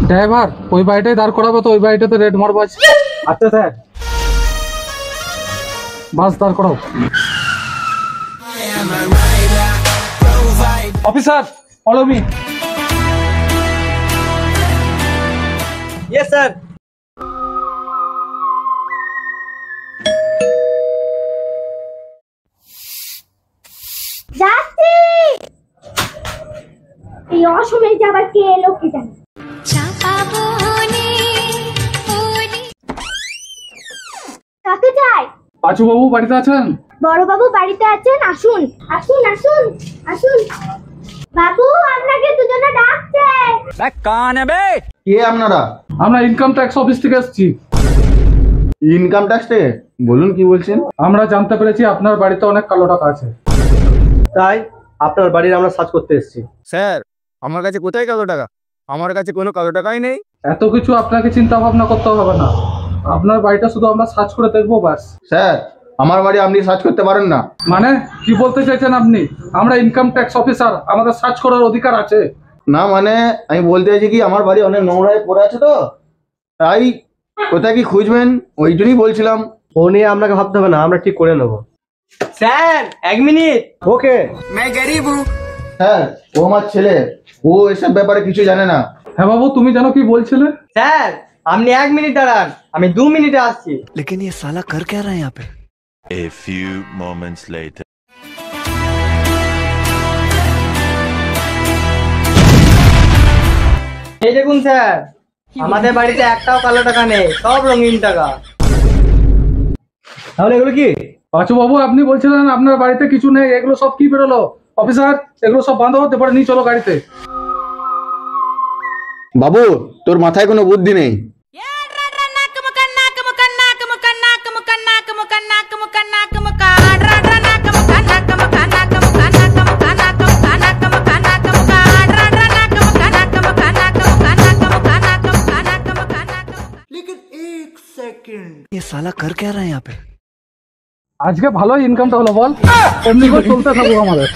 Driver ওই বাড়িটাই দাঁড় করাবো তো, ওই বাড়িটাতে রেড মারবো। আচ্ছা স্যার, বাস দাঁড় করাও। Officer follow me. Yes sir. যাচ্ছি। এই অসময়ে যে আবার কে এলো কে জানে। কাকে চাই? পাঁচু বাবু বাড়িতে আছেন? বড় বাবু বাড়িতে আছেন, আসুন আসুন আসুন আসুন। বাবু আপনাকে দুজনে ডাকছে। কে আপনারা? আমরা ইনকাম ট্যাক্স অফিস থেকে এসেছি। ইনকাম ট্যাক্স থেকে? বলুন কি বলছেন। আমরা জানতে পেরেছি আপনার বাড়িতে অনেক কালো টাকা আছে, তাই আপনার বাড়ির আমরা সার্চ করতে এসেছি। স্যার আমার কাছে কোথায় কালো টাকা? আমার কাছে কোনো কালো টাকাই নেই। এত কিছু আপনাকে চিন্তা ভাবনা করতে হবে না, আপনার বাড়িটা শুধু আমরা সার্চ করে দেখবো বাস। স্যার আমার বাড়ি আপনি সার্চ করতে পারেন না। মানে কি বলতে চাইছেন আপনি? আমরা ইনকাম ট্যাক্স অফিসার, আমাদের সার্চ করার অধিকার আছে। না মানে আমি বলতে চাইছি কি, আমার বাড়ি অনেক নোংরায় পড়ে আছে তো, তাই কোথায় কি খুঁজবেন ওই জন্যই বলছিলাম। ও নিয়ে আপনাকে ভাবতে হবে না, আমরা ঠিক করে নেবো। স্যার এক মিনিট। ওকে। স্যার ও আমার ছেলে, ও এসব ব্যাপারে কিছু জানে না। হ্যাঁ বাবু, তুমি জানো কি বলছিলে? স্যার আপনি 1 মিনিট দাঁড়ান, আমি 2 মিনিটে আসছি। लेकिन ये साला कर क्या रहा है यहाँ पे? A few moments later. এই দেখুন স্যার, আমাদের বাড়িতে একটাও কালো টাকা নেই, সব রঙিন টাকা। তাহলে এগুলো কি? পাঁচু বাবু আপনি বলছিলেন আপনার বাড়িতে কিছু নেই, এগুলো সব কি বেরোলো? অফিসার এগুলো সব বন্ধ হতে পারে, নিয়ে চলো গাড়িতে। বাবু তোর মাথায় কোনো বুদ্ধি নেই। ये साला कर क्या रहा है यहाँ पे? আজকে ভালোই ইনকামটা হলো বল, এমনি করে চলতে থাকবো আমাদের।